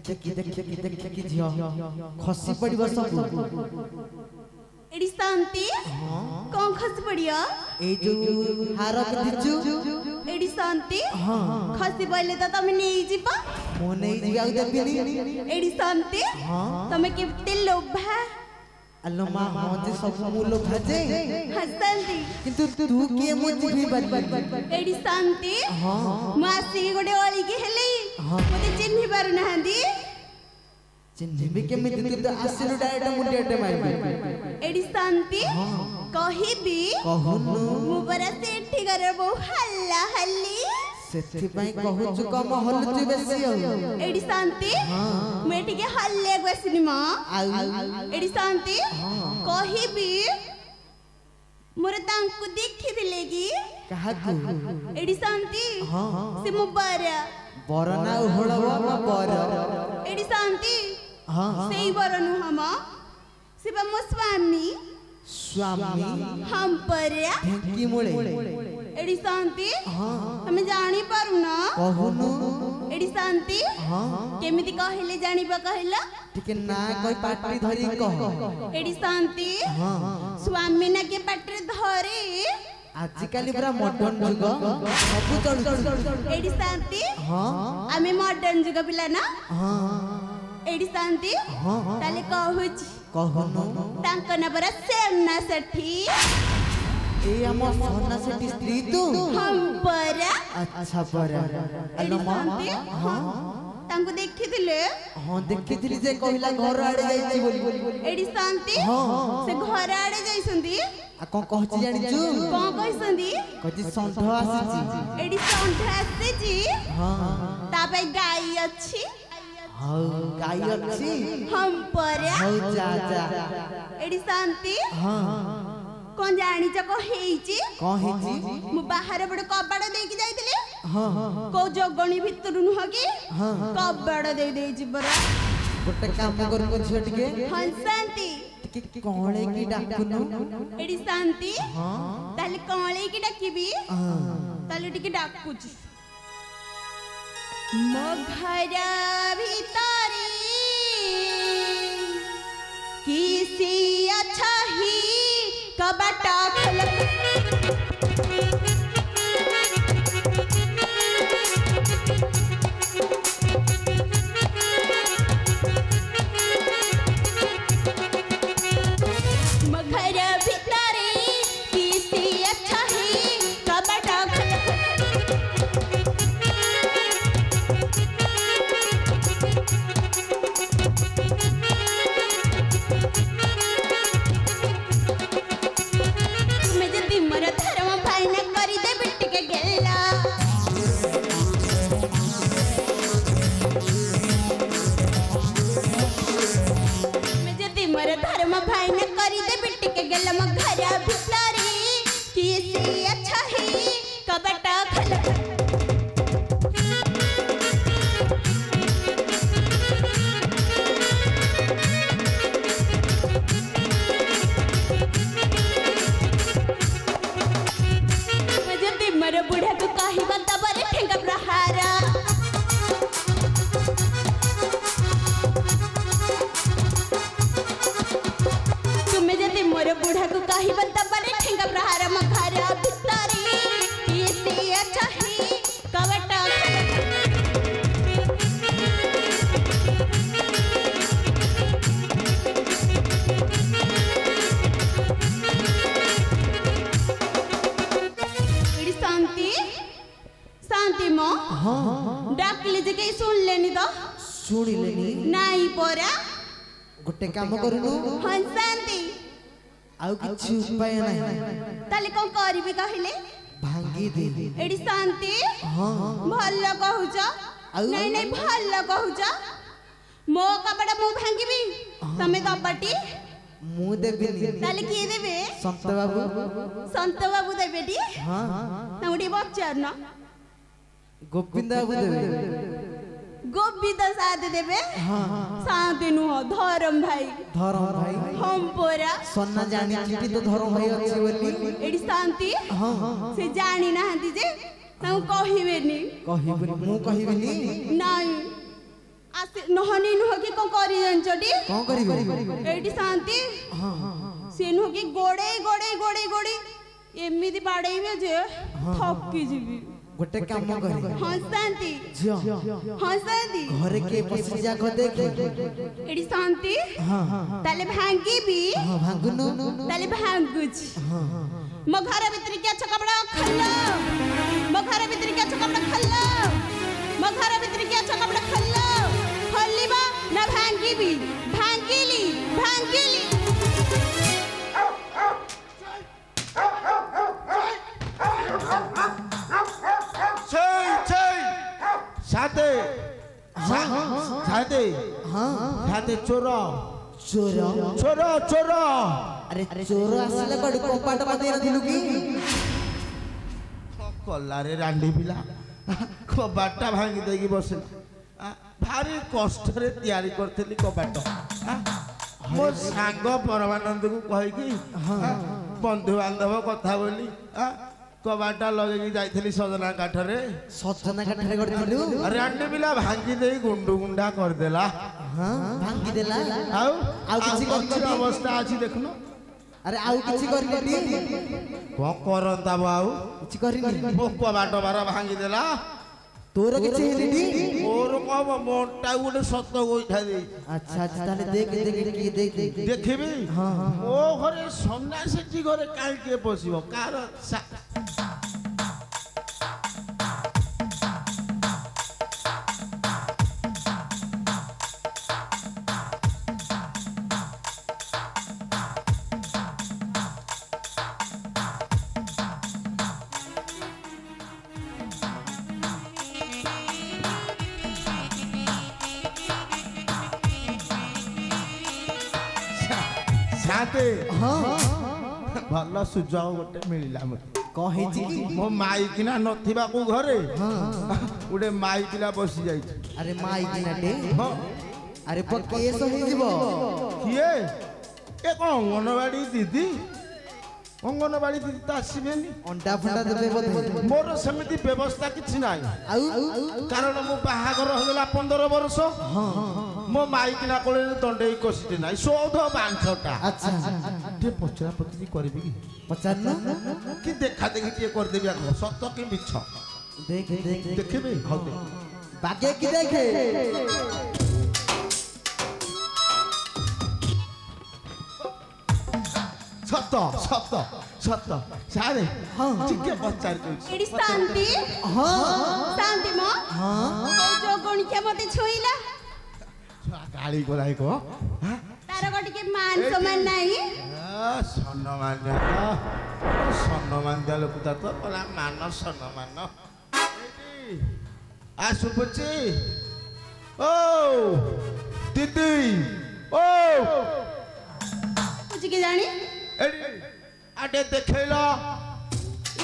देखी झियो खसी पड़िबो सब एडी शांति कौन खसी पड़िया ए जो हार दिजु एडी शांति खसी पड़ले तो तमे नै जिबा मो नै जिबा देबिनी एडी शांति तमे केते लोभा अल्लो मां होते सब मूलो भजे हसंती किंतु तू के मो जिबी बारी एडी शांति मासी गोटे ओली के हेले मते चिन्हि पारु नहंदी चिन्हिबे केमिति तो आसिनु डायरेक्ट मुंडेटे मारबे एडी शांति कहिबी कहनु मु बरा सेठी करे बो हल्ला हल्ली सेठी पई कहू छु कम हल्लुची बेसी हो एडी शांति मेठी के हल्ले गसिनी म एडी शांति कहिबी मोर तांकु देखि दिले की कहा तू एडी शांति से मु बरा बरना होळवा ना बर एडी शांति सेई बरनु हम सिबा मो स्वामी हम परया ढेंकी मोळे एडी शांति हम जानी पारु ना कहनु एडी शांति केमिति कहिले जानिबा कहला टिके ना कोई पाटी धरी कह एडी शांति स्वामी ना के पाटी धरे आजिकाली पूरा मॉडर्न जुग सब चलु एडी शांति आमे मॉडर्न जुग पिला ना एडी शांति ताले कहूची कहनु तांक ना बरा सेना सेठी ए हम सोना सेठी स्त्री तू हम बरा अच्छा बरा एडी शांति तांको देखिथिले देखिथिली जे कहिला घर आड़े जाईची बोली एडी शांति से घर आड़े जाईसंदी आ कोन कहची जानिचू कोन कहिसंदी कहची संध आसीची एडी संध आसीची ता पे गाय अछि गाय अछि हम परया जा एडी शांति कोन जानी छ को हेइची मु बाहर बड कबाड़ दे के जाइतले को जगणी भितर नु हगी कबाड़ दे दे जिबरा गोटे काम कर को झट के हंसांती टिके कोळे की डाकुनु एडी शांति ताले कोळे की डाकीबी ताले टिके डाकुची मो घर भितरी किसी अच्छा ही कबाटा गोटे काम करूनु हंसांती आउ किछु उपाय नाही ताले कोन करबी कहिले भांगी दे एडी शांति भल्ला कहूछ नहीं नहीं भल्ला कहूछ मो कपड़ा मु भांगीबी तमे कपटी मु देबिनी ताले की देबे संत बाबू देबेटी हां नउडी बच्चार न गोविंद बाबू देबे गोविंद साथ देबे शांति नु धर्म भाई हम पोरा सोना जानी कि तो धर्म भाई अछि बोली एडी शांति से जानी नाहंती जे ताऊ कहिबेनी मु कहिबेनी नाही नहनी नुह कि कौन करी जानछटी कौन करिवे एठी शांति से नुह कि गोड़े गोड़े गोड़े गोड़े एमिति बाड़ेइबे जे थक्की जीवी गोटे काम करे हां शांति जियो हां शांति घरे के पसी जा को देख एठी शांति ताले भांगी भी हां भांगुनु ताले भांगुच मो घर भीतर के अच्छा कपड़ा खल्लो मो घर भीतर के अच्छा कपड़ा खल्लो मो घर भीतर के अच्छा कपड़ा खल्लो खल्लीबा ना भांगीबी भांगीली भांगीली साथे साथे साथे चोर चोर चोर चोर अरे चोर आसले बड कोपाट मते रथिलु की कल्लारे रांडी पिला कबाटा भांगी देगी बसे भारी कष्ट रे तैयारी करथली कबाट मो सांग परमानंद को कहि कि बंधु बांधव कथा बोली कबाटा लगे जाइथली सजना काठ रे करथिलु अरे रांडी पिला भांगी देई गुंडू गुंडा कर देला हां भांगी देला आउ किछि कर अवस्था अछि देखनो अरे आउ किछि करनी को करंता बाऊ किछि करनी मो कबाट बारा भांगी देला तोर किछि हेलिडी और कब मोटा गुटे सत गोइठा दे अच्छा अच्छा ताले देख देखिबी हां ओ घरे सन्यासी घरे काई के पसिबो कार साथे हां भल सुजोग गोटे मिलिला मते कहि छी मो माई किना नथिबा को घरे उडे माई किला बसी जाई अरे माई किनाटे हां अरे केस हो जीवो किए ए कोन अंगनवाड़ी दीदी अंगनवाड़ी दीदी त आसीबेनी अंडा फंडा देबे बोधे मोर समिति व्यवस्था किछि नाही आउ कारण मो बाहागर होगला 15 वर्ष मो माई किना कोले दंडेई कोसिते नाही सोध बांछटा अच्छा ते पचरा पचरी करबी कि पचारना कि देखा देखी टे कर देबी आको सत्य कि मिछ देख देख देखबे हाउ दे बागे की देखे सत्य सत्य सत्य सारे हां ठीक है पचार के एडी शांति हां शांति मो हां जो गणी के मते छोइला गाली गोलाई को हां तार गटी के मान सम्मान नाही सम्मान दे लोक तो पला मान सम्मान आ सुपुची ओ दीदी ओ कुछ के जानी एडी आडे देखैला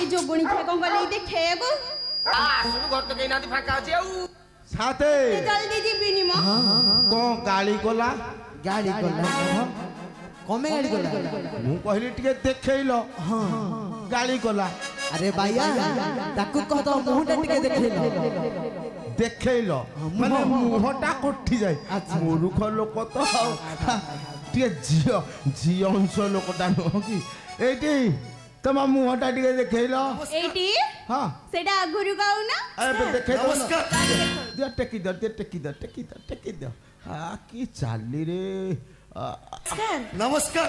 ए जो गणी के कोन गले देखेबो सब घर तो केना फाका अछि आउ साथे जल्दी जीबिनी मो को गाली कोला गाड़ी कोला कमे गाड़ी कोला मु कहली टिके देखैलो हां गाली कोला अरे भैया ताकू कह तो मुहटा टिके देखैलो माने मुहटा कोठी जाय मूर्ख लोक तो टिके जियो अंश लोकटा न कि एटी तमा मुहटा टिके देखैलो एटी हां सेटा आगुरु गाउ ना अरे देखे नमस्कार दे टेकी दे आ की चाली रे नमस्कार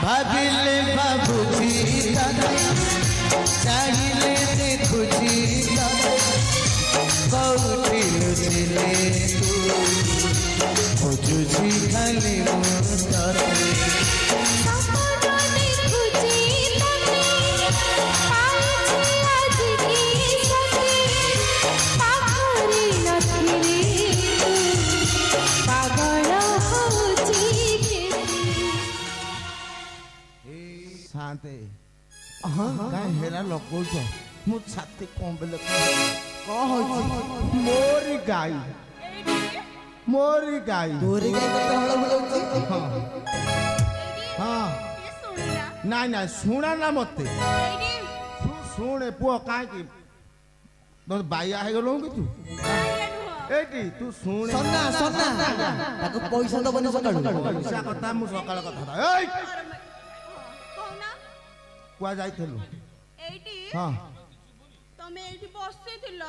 भाबिले बाबूजी दादा चाहिए देखुजी कौटी लुचिले तू ओजुजी खाली मुतरे शांति हां का हेरा लगो छ मु छाती कोंबले को होछि मोरी गाई तोरी गाय कत हळ बोलौची हां ये सुनला ना ना सुना ना मते एटी सुने पुओ काहे की तो बाया हे गेलो कि तू ଏଇଠି ତୁ ଶୁଣେ ସନ୍ନା ସନ୍ନା ତାକୁ ପଇସା ଦବନି ସକାଳୁ ପଇସା କଥା ମୁଁ ସକାଳ କଥା ଏଇ କହୁନା କୁଆ ଯାଇଥିଲୁ ଏଇଠି ହଁ ତମେ ଏଇଠି ବସିଥିଲ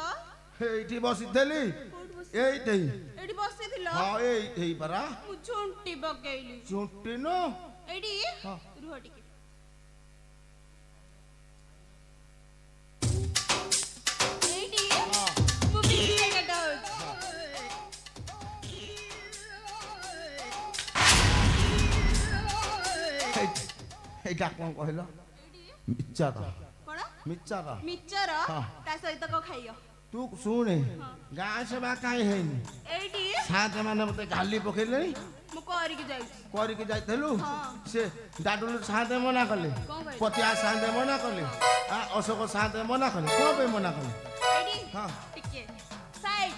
ଏଇଠି ବସିଥିଲି କୋଉଠି ବସି ଏଇଠି ଏଇଠି ବସିଥିଲ ହଁ ଏଇଠି ପରା ମୁଁ ଝୁଣ୍ଟି ପକେଇଲି ଚୁଣ୍ଟିନୁ ଏଇଠି ହଁ। ରୁହ ଟିକେ ଏଇଠି ମୁଁ ବିରିୟାନୀ କାଟା এইটা କଣ କହିଲ ମିଚାର କଣ ମିଚାର ମିଚର ହଁ। ତା ସହିତ କଣ ଖାଇବ ତୁ ଶୁଣେ ଗାଁ ସେବା କାହିଁ ହେଇନି ଏଇଠି ସାତ ମାନେ ମତେ ଗାଲି ପକେଇଲେଣି ମୁଁ କରିକି ଯାଇଛି କରିକି ଯାଇଥିଲୁ ହଁ। ସେ ଡାଡୁଲୁ ସାହାତେ ମନା କଲେ କଣ କହିଲେ? ପତିଆ ସାହାତେ ମନା କଲେ ଅଶୋକ ସାହାତେ ମନା କଲେ କଣ ପାଇଁ ମନା କଲେ ଏଇଠି ହଁ ଟିକେ ସାଇଡ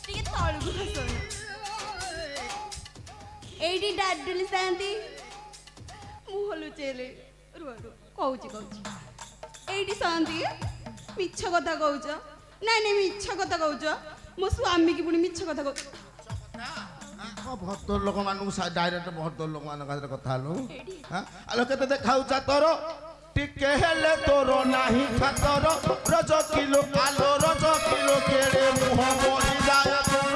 ଟିକେ ତଳକୁ ଖସନ୍ତୁ ଏଇଠି ଡାଡୁଲି ସାନ୍ତି ମୁହଁ ଲୁଚେଇଲେ ରୁହ ରୁହ କହୁଛି ଏଇଠି ସାନ୍ତି ମିଛ କଥା କହୁଛ ନାଇଁ ନାଇଁ ମିଛ କଥା କହୁଛ ମୋ ସ୍ୱାମୀ କି ପୁଣି ମିଛ କଥା କହୁଛ ଭଦ୍ର ଲୋକମାନଙ୍କୁ ଡାଇରେକ୍ଟ ଭଦ୍ର ଲୋକମାନଙ୍କ ସାଥିରେ କଥା ହେଲୁ ଆଲୋ କେତେ ଦେଖାଉଛ ତୋର ଟିକେ ହେଲେ ତୋର ନାହିଁ ଖାତର ରଜ କିଲୋ ଆଲୋ ରଜ କିଲୋ କେଡ଼େ ମୁହଁ ବଢ଼ିଯାଏ ତୋର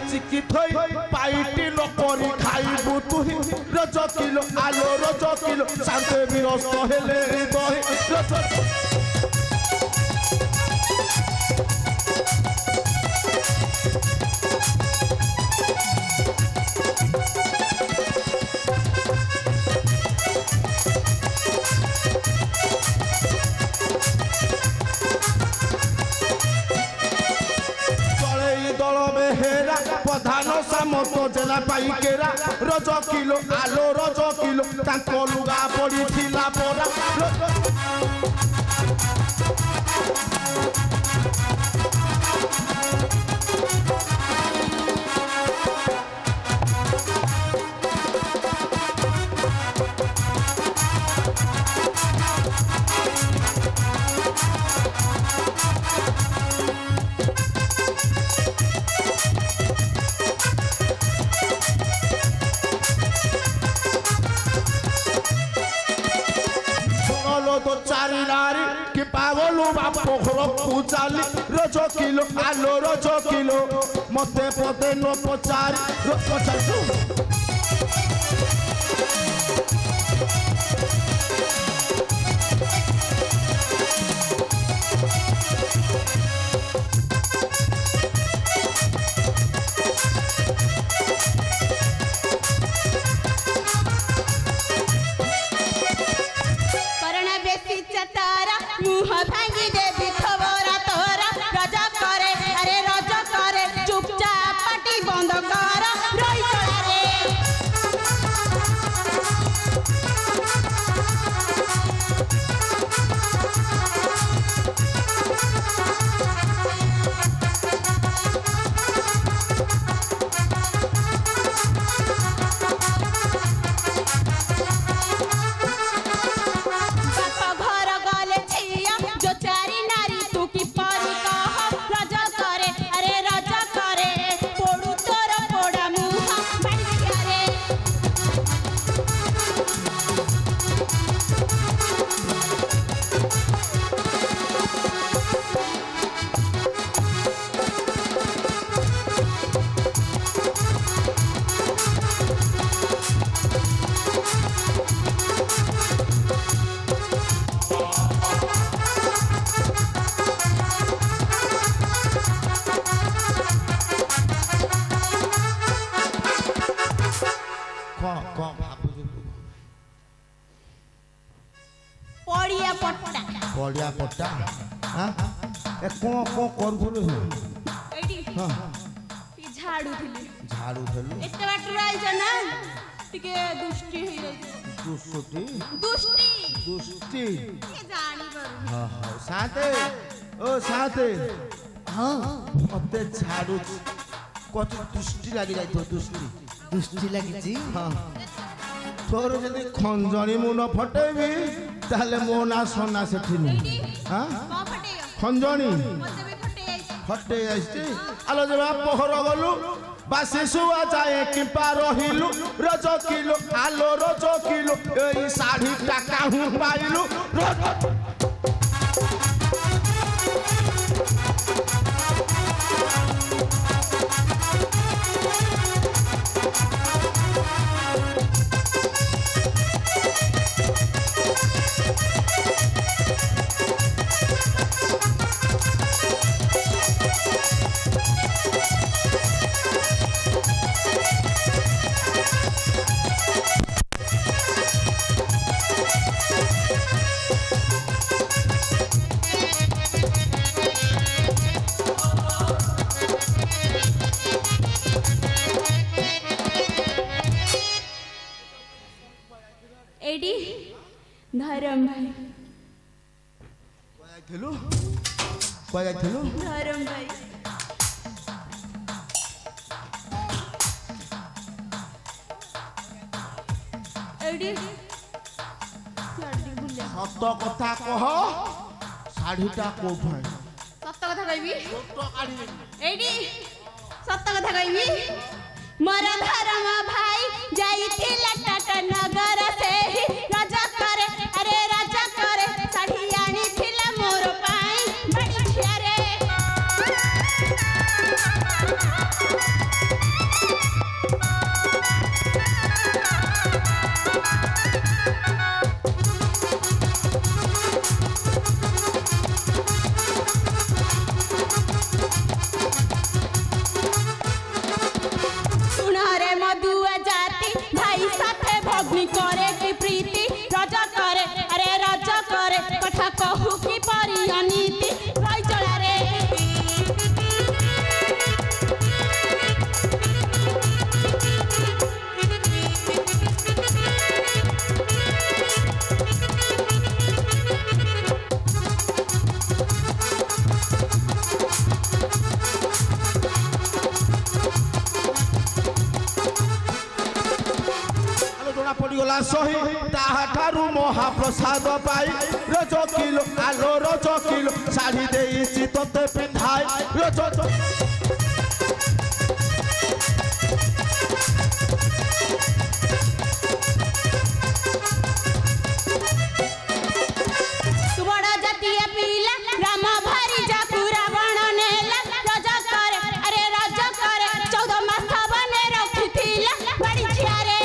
চিকি থই পাইটি নপরি খাইবু তুহি রজ কিলো আলো রজ কিলো শান্তে বিরস্ত হেলে হৃদয় রজ প্রধান সামত জেলা পাইকেরা রজ কিলো আলো রজ কিলো তাঙ্ক লুগা পড়িছিলা পরা চারি নারী কি পাগল বাপ ঘরকু চালি রজ কিলো আলো রজ কিলো মতে পদে ন পচারি পচারি मुह भांगी देवी खबरा तोरा रजा करे अरे रजा करे चुपचाप पाटी बंद कर रही रे पड़िया पट्टा ए कौन कौन करूथुलु एडी हां झाड़ू थिली झाड़ू थलु एते बाटर आइ जना टिके दुष्टि होई रही दुष्टि दुष्टि दुष्टि के जानी करू हां हां साथे ओ साथे हां मते झाड़ू কত দৃষ্টি লাগি যাই তো দৃষ্টি লাগিছি হ্যাঁ তোর যদি খঞ্জনি মু ন ফটেবি তাহলে মো না সোনা সেঠিনি হ্যাঁ କଣ ଫଟେଇବ খঞ্জনি ମତେ ବି ଫଟେଇ ଯାଇଛି ফটে আসছি আলো যা পহর গলু বা শিশুয়া যায় কিপা রহিলু রজ কিলো আলো রজ কিলো এই শাড়ি টাকা হু পাইলু রজ ଏଇଠି ଧରମ ଭାଇ ଯାଇଥିଲୁ କୁଆ ଯାଇଥିଲୁ ଧରମ ଭାଇ ଏଇଠି ବୁଲିଆ ସତ କଥା କହ ଶାଢ଼ୀଟା କୋଉଠୁ ଆଣିଲ ସତ କଥା କହିବି ଏଇଠି ସତ କଥା କହିବି ମୋର ଧରମ ଭାଇ ଯାଇଥିଲା ଟାଟା ନଗର ସେହି ରଜ କରେ ଆରେ ରଜ କରେ ଶାଢ଼ୀ ଆଣିଥିଲା ମୋର ପାଇଁ ବଡ଼ି ଝିଅରେ सुनारे मधुआ जाती भाई साथे भग्नी करे की प्रीति रजा करे अरे रजा करे कथा कहू की परी अनीति भाई चला रे পড়িগলা সহি তাহাঠারু মহাপ্রসাদ পাই রজ কিলো আলো রজ কিলো শাড়ি দেইছি তোতে পিন্ধাই রজ सुबड़ा जातीय पीला राम भारी जाकू रावण नेला रजा करे अरे रजा करे 14 मास बने रखिथिला बड़ी झियारे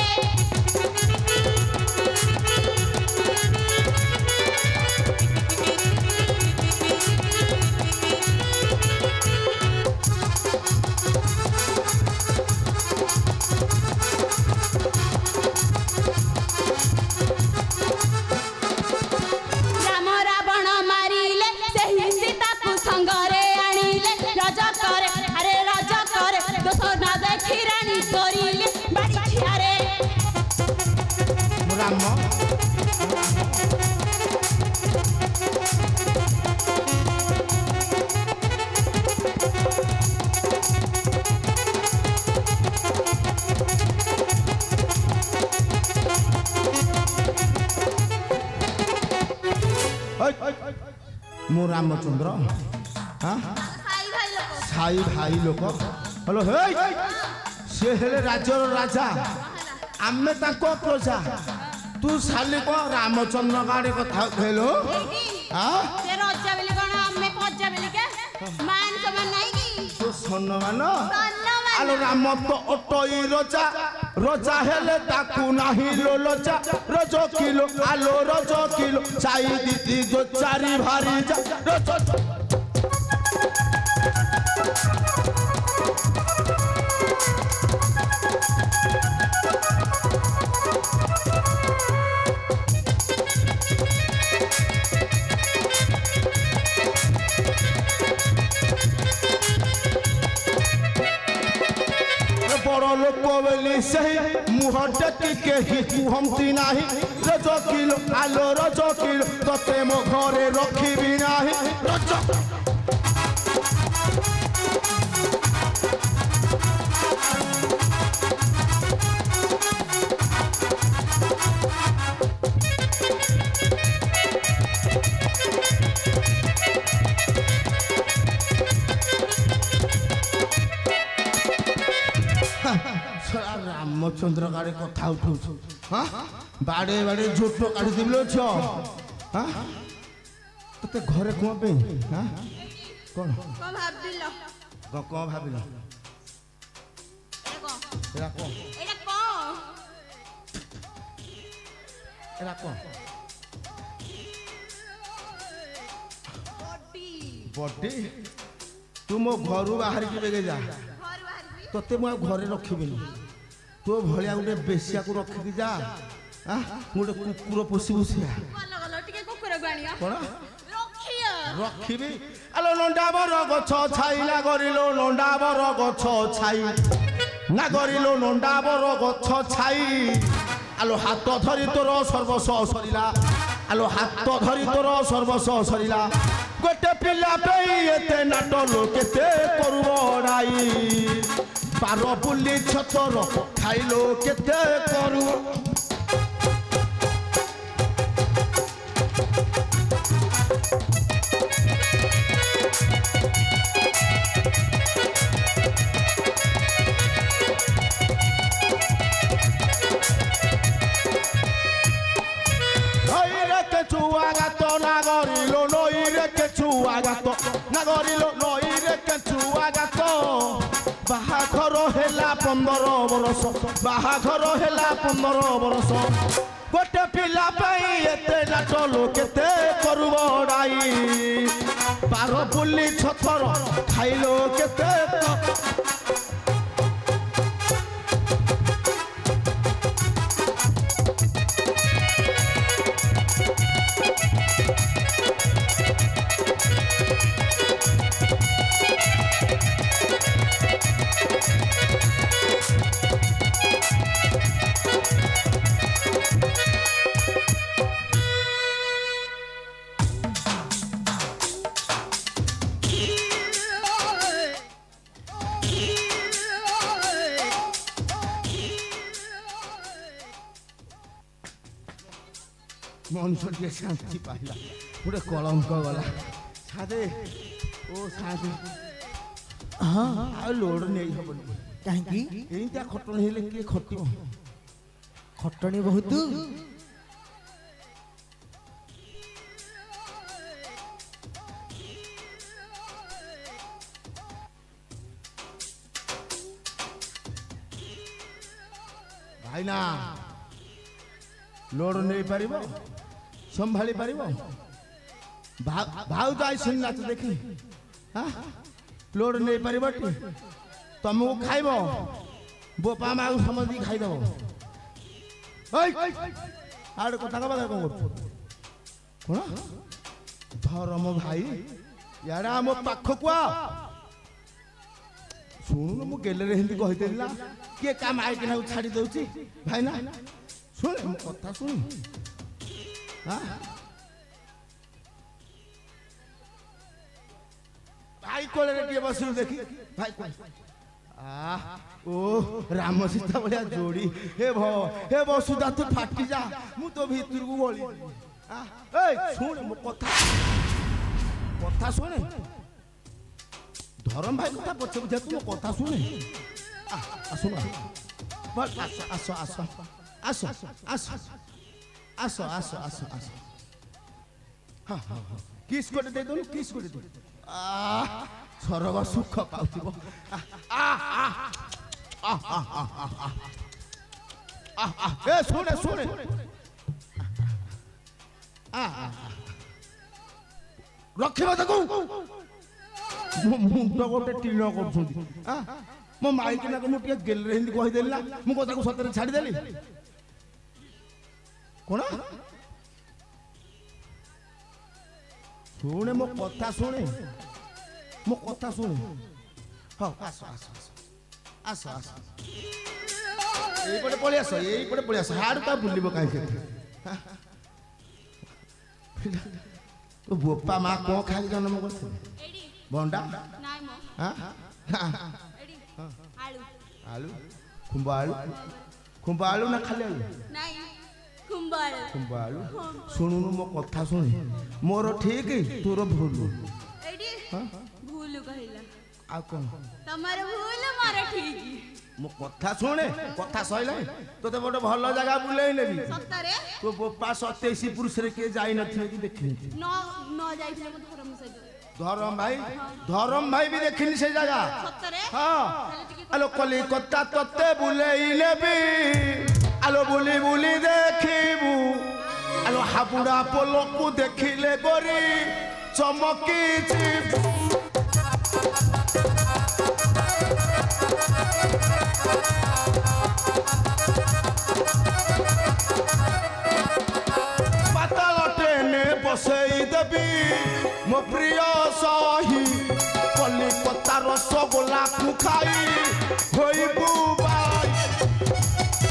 राम रावण मारिले सही सीता को संगरे आनिले रजा करे अरे रजा करे दोसो ना देखी रानी करिले बड़ी झियारे রাম মু রামচন্দ্র হ্যাঁ भाई भाई लोग সাই ভাই লোক হলো হেই সে হেলে রাজ্যর রাজা ଆମେ ତାଙ୍କ ପ୍ରଜା ତୁ ସାଲି କଣ ରାମଚନ୍ଦ୍ର ଗାଁରେ କଥା କହିଲୁ ହଁ ସେ ରଜା ବୋଲି କଣ ଆମେ ପଜା ବୋଲି କେ ମାନ ସମାନ ନାହିଁ କି ତୁ ସମ୍ମାନ ସମ୍ମାନ। ଆଲୋ ରାମ ତ ଅଟଇ ରଜା ରଜା ହେଲେ ତାକୁ ନାହିଁ ଲୋ ଲଜା ରଜ କିଲୋ ଆଲୋ ରଜ କିଲୋ ଚାଇ ଦିଦି ଯୋ ଚାରି ଭାରି ଯା ରଜ বড় লোক বলি সেই মুহূর্তে টিকে হি কুহমতি নাহি রজ কিলো আলো রজ কিলো তোতে মো ঘরে রখিবি নাহি রজ चंद्रगाड़े कथा उठौ हां बाड़े बाड़े झोटो काढी दिबलो छ हां तते घरे को पे हां कोन भाबिलो को भाबिलो एरा को बॉडी तू मो घर बाहर के बेगे जा तते मो घरे रखिबिनी तो भलिया गोटे बेसिया को रखिकी जा गोटे कुकुर पोषी पोषिया कोन रखिबी आलो लंडाबर गछ छाइला गरिलो लंडाबर गछ छाई ना गरिलो लंडाबर गछ छाई आलो हाथ धरी तोर सर्वस्व सरिला आलो हाथ धरी तोर सर्वस्व सरिला गोटे पिला पे एते नाटलो केते करबड़ाई पार बुली छतर खाइलो केते करू नागरिलो नईरे केचुआ गात बाहाघर हेला 15 बरस बाहाघर हेला 15 बरस गोटे पिला पाई एते नाटलो केते करबड़ाई पार बुली छतर खाइलो केते मनुष्य शांति पाइला गोटे कलंक गला सादे ओ सादे हाँ आ लोड नहीं हबनी काहेकि एइता खटणी हेले के खटिबो खटणी बहुत भाई ना लोड नहीं पारिबो संभाली पारिबो भाउ जाई सुन नाच देखी हां लोड नहीं पारिबो तुमको खाइबो बोपा माउ समझी खाइ दबो ओइ आड़ कथा का बात कोन कोन धर्म भाई याडा मो पाख को सुनु मु गेले रे हिंदी कहि देला के काम आइ के ना छाडी दउची भाई ना सुन मो कथा सुन हां भाई कोले रे के बसु देखी भाई कोन ओ राम सीता बड़िया जोड़ी हे बसुदा तू फाटी जा मु तो भीतर को बोली ए सुन मो कथा सुन धर्म भाई कथा पछ बुझा तू मो कथा सुन आसो बस आसो आसो आसो आसो आसो आसो आसो आसो हां किस कोटे दे दो किस कोटे दे स्वर्ग सुख पाउथिबो ए सुने सुने रखिबा ताकू मुंड गोटे टीन करछुंती मो माइक ना मु टिके गेल रे हिंदी कहि देला मु कथा को सतरे छाडी देली कोन सुने मो कथा सुने हाँ आसो आसो आसो आसो यही पटे पळि आसो हाड़ का बुलिबो काई के तो बोपा मा को खाई जन्म करथे बंडा नाइ मो हां एडी आलू आलू खुंबा आलू ना खाली आलू नाइ खुंबा आलू सुनु मो कथा सुन मोर ठीक तोर भूल एडी भूल कहिला आ कोन तमर भूल मार ठीक ମୋ କଥା ଶୁଣେ କଥା ସଇଲାଣି ତୋତେ ଗୋଟେ ଭଲ ଜାଗା ବୁଲେଇ ନେବି ସତରେ ତୋ ବୋପା 27 ପୁରୁଷରେ କିଏ ଯାଇନଥିବେ କି ଦେଖିନି ନ ଯାଇଥିଲେ ମୁଁ ଧରମ ସହିତ ଧରମ ଭାଇ ବି ଦେଖିନି ସେ ଜାଗା ସତରେ ହଁ ଆଲୋ କଲିକତା ତତେ ବୁଲେଇ ନେବି ଆଲୋ ବୁଲି ବୁଲି ଦେଖିବୁ ଆଲୋ ହାବୁଡ଼ା ପୋଲକୁ ଦେଖିଲେ ଗୋରି ଚମକି ଯିବୁ ପାତାଳ ଟ୍ରେନେ ବସେଇ ଦେବି ମୋ ପ୍ରିୟ ସହି କଲିକତା ରସଗୋଲାକୁ ଖାଇ ହୋଇବୁ ବାଇ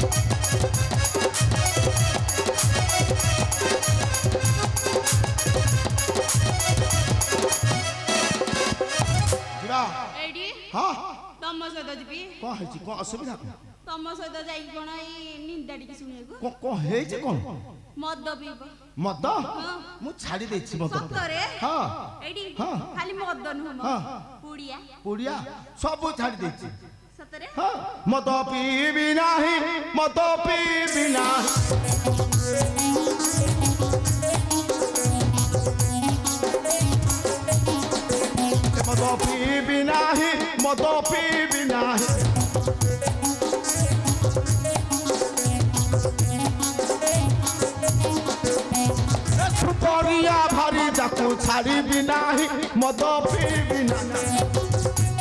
ଏଇଠି ହଁ ତମ ସହିତ ଯିବି କଣ ହେଇଛି କଣ ଅସୁବିଧା ତମ ସହିତ ଯାଇକି କଣ ଏଇ ନିନ୍ଦା ଟିକେ ଶୁଣିବାକୁ କଣ ହେଇଛି କଣ ମଦ ପିଇବ ମଦ ମୁଁ ଛାଡି ଦେଇଛି ମଦ ସତରେ ହଁ ଏଇଠି ହଁ। ଖାଲି ମଦ ନୁହଁ ହଁ। ପୁଡ଼ିଆ ପୁଡ଼ିଆ ସବୁ ଛାଡି ଦେଇଛି ସତରେ ହଁ ମଦ ପିଇବି ନାହିଁ ମଦ ପିଇବି ନାହିଁ ମଦ ପିଇବି ନାହିଁ ମଦ ପିଇବି ନାହିଁ ସୁପରିଆ ଭାରି ଯାକୁ ଛାଡ଼ିବି ନାହିଁ ମଦ ପିଇବି ନାହିଁ